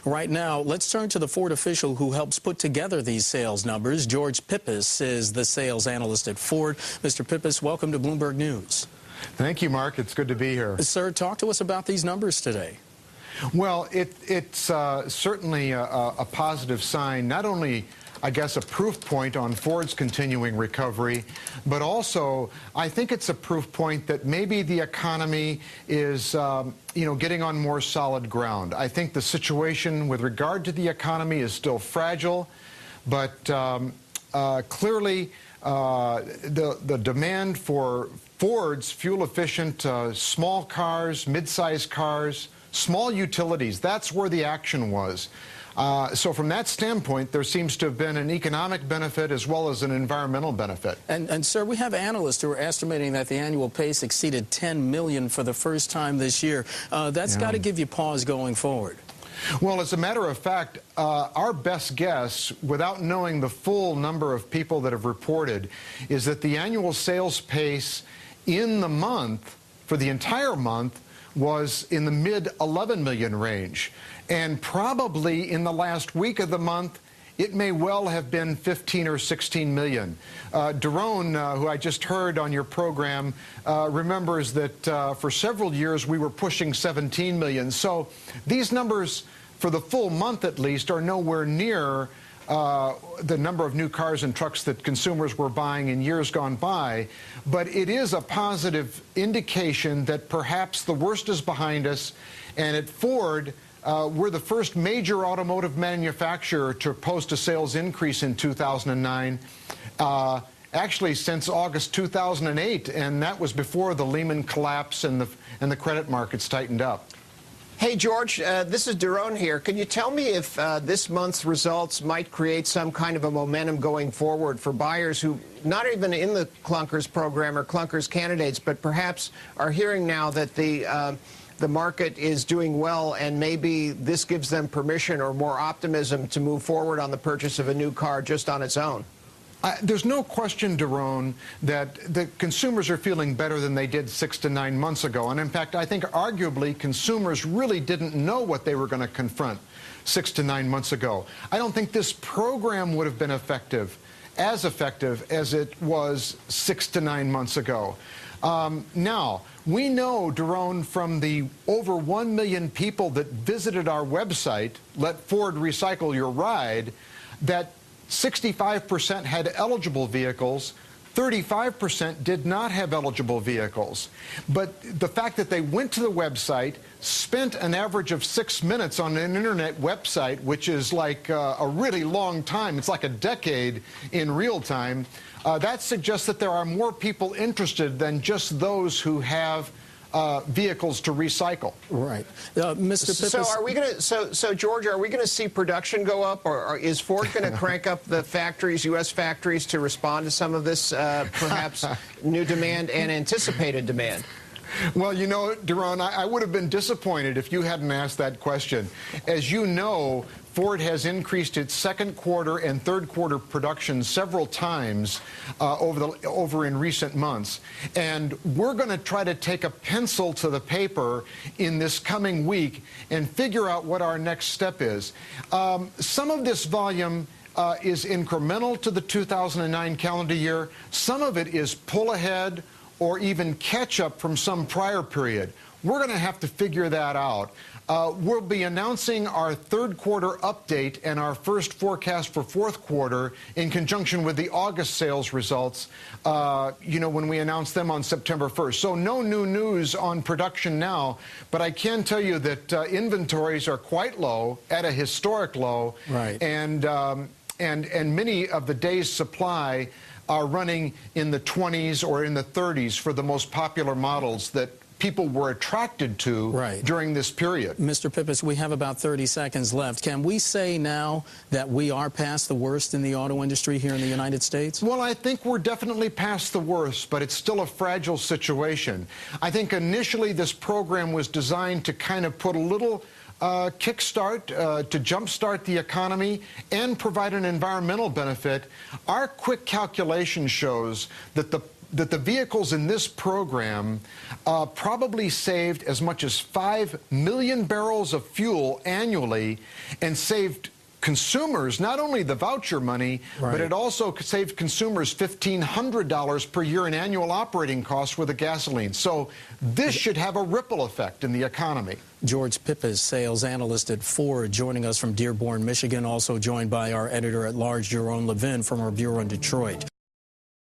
Right now, let's turn to the Ford official who helps put together these sales numbers. George Pipas is the sales analyst at Ford. Mr. Pipas, welcome to Bloomberg News. Thank you, Mark. It's good to be here. Sir, talk to us about these numbers today. Well, it's certainly a positive sign, not only, I guess, a proof point on Ford's continuing recovery, but also I think it's a proof point that maybe the economy is, getting on more solid ground. I think the situation with regard to the economy is still fragile, but clearly the demand for Ford's fuel-efficient small cars, mid-sized cars, small utilities, that's where the action was. So from that standpoint, there seems to have been an economic benefit as well as an environmental benefit. And sir, we have analysts who are estimating that the annual pace exceeded 10 million for the first time this year. That's got to give you pause going forward. Well, as a matter of fact, our best guess, without knowing the full number of people that have reported, is that the annual sales pace in the month, for the entire month, was in the mid-11 million range. And probably in the last week of the month, it may well have been 15 or 16 million. Daron, who I just heard on your program, remembers that for several years we were pushing 17 million. So these numbers, for the full month at least, are nowhere near the number of new cars and trucks that consumers were buying in years gone by. But it is a positive indication that perhaps the worst is behind us. And at Ford, we're the first major automotive manufacturer to post a sales increase in 2009, actually since August 2008, and that was before the Lehman collapse and the credit markets tightened up. Hey, George, this is Daron here. Can you tell me if this month's results might create some kind of a momentum going forward for buyers who, not even in the Clunkers program or Clunkers candidates, but perhaps are hearing now that the market is doing well and maybe this gives them permission or more optimism to move forward on the purchase of a new car just on its own? There's no question, Daron, that the consumers are feeling better than they did 6 to 9 months ago. And in fact, I think arguably consumers really didn't know what they were going to confront 6 to 9 months ago. I don't think this program would have been effective as it was 6 to 9 months ago. Now, we know, Daron, from the over 1 million people that visited our website, Let Ford Recycle Your Ride, that 65% had eligible vehicles, 35% did not have eligible vehicles. But the fact that they went to the website, spent an average of 6 minutes on an internet website, which is like a really long time, it's like a decade in real time, that suggests that there are more people interested than just those who have vehicles to recycle. Right. Mr. Pipas. So are we going to, so George, are we going to see production go up, or is Ford going to crank up the factories, U.S. factories, to respond to some of this perhaps new demand and anticipated demand? Well, you know, Daron, I would have been disappointed if you hadn't asked that question. As you know, Ford has increased its second quarter and third quarter production several times over in recent months. And we're going to try to take a pencil to the paper in this coming week and figure out what our next step is. Some of this volume is incremental to the 2009 calendar year. Some of it is pull ahead or even catch up from some prior period. We're going to have to figure that out. We'll be announcing our third quarter update and our first forecast for fourth quarter in conjunction with the August sales results, when we announce them on September 1st. So no new news on production now, but I can tell you that inventories are quite low, at a historic low, right. And many of the days' supply are running in the 20s or in the 30s for the most popular models that people were attracted to during this period. Mr. Pipas, we have about 30 seconds left. Can we say now that we are past the worst in the auto industry here in the United States? Well, I think we're definitely past the worst, but it's still a fragile situation. I think initially this program was designed to kind of put a little kickstart, to jumpstart the economy and provide an environmental benefit. Our quick calculation shows that the vehicles in this program probably saved as much as 5 million barrels of fuel annually and saved consumers not only the voucher money, but it also saved consumers $1,500 per year in annual operating costs with the gasoline. So this should have a ripple effect in the economy. George Pipas, sales analyst at Ford, joining us from Dearborn, Michigan, also joined by our editor-at-large, Jerome Levin, from our bureau in Detroit.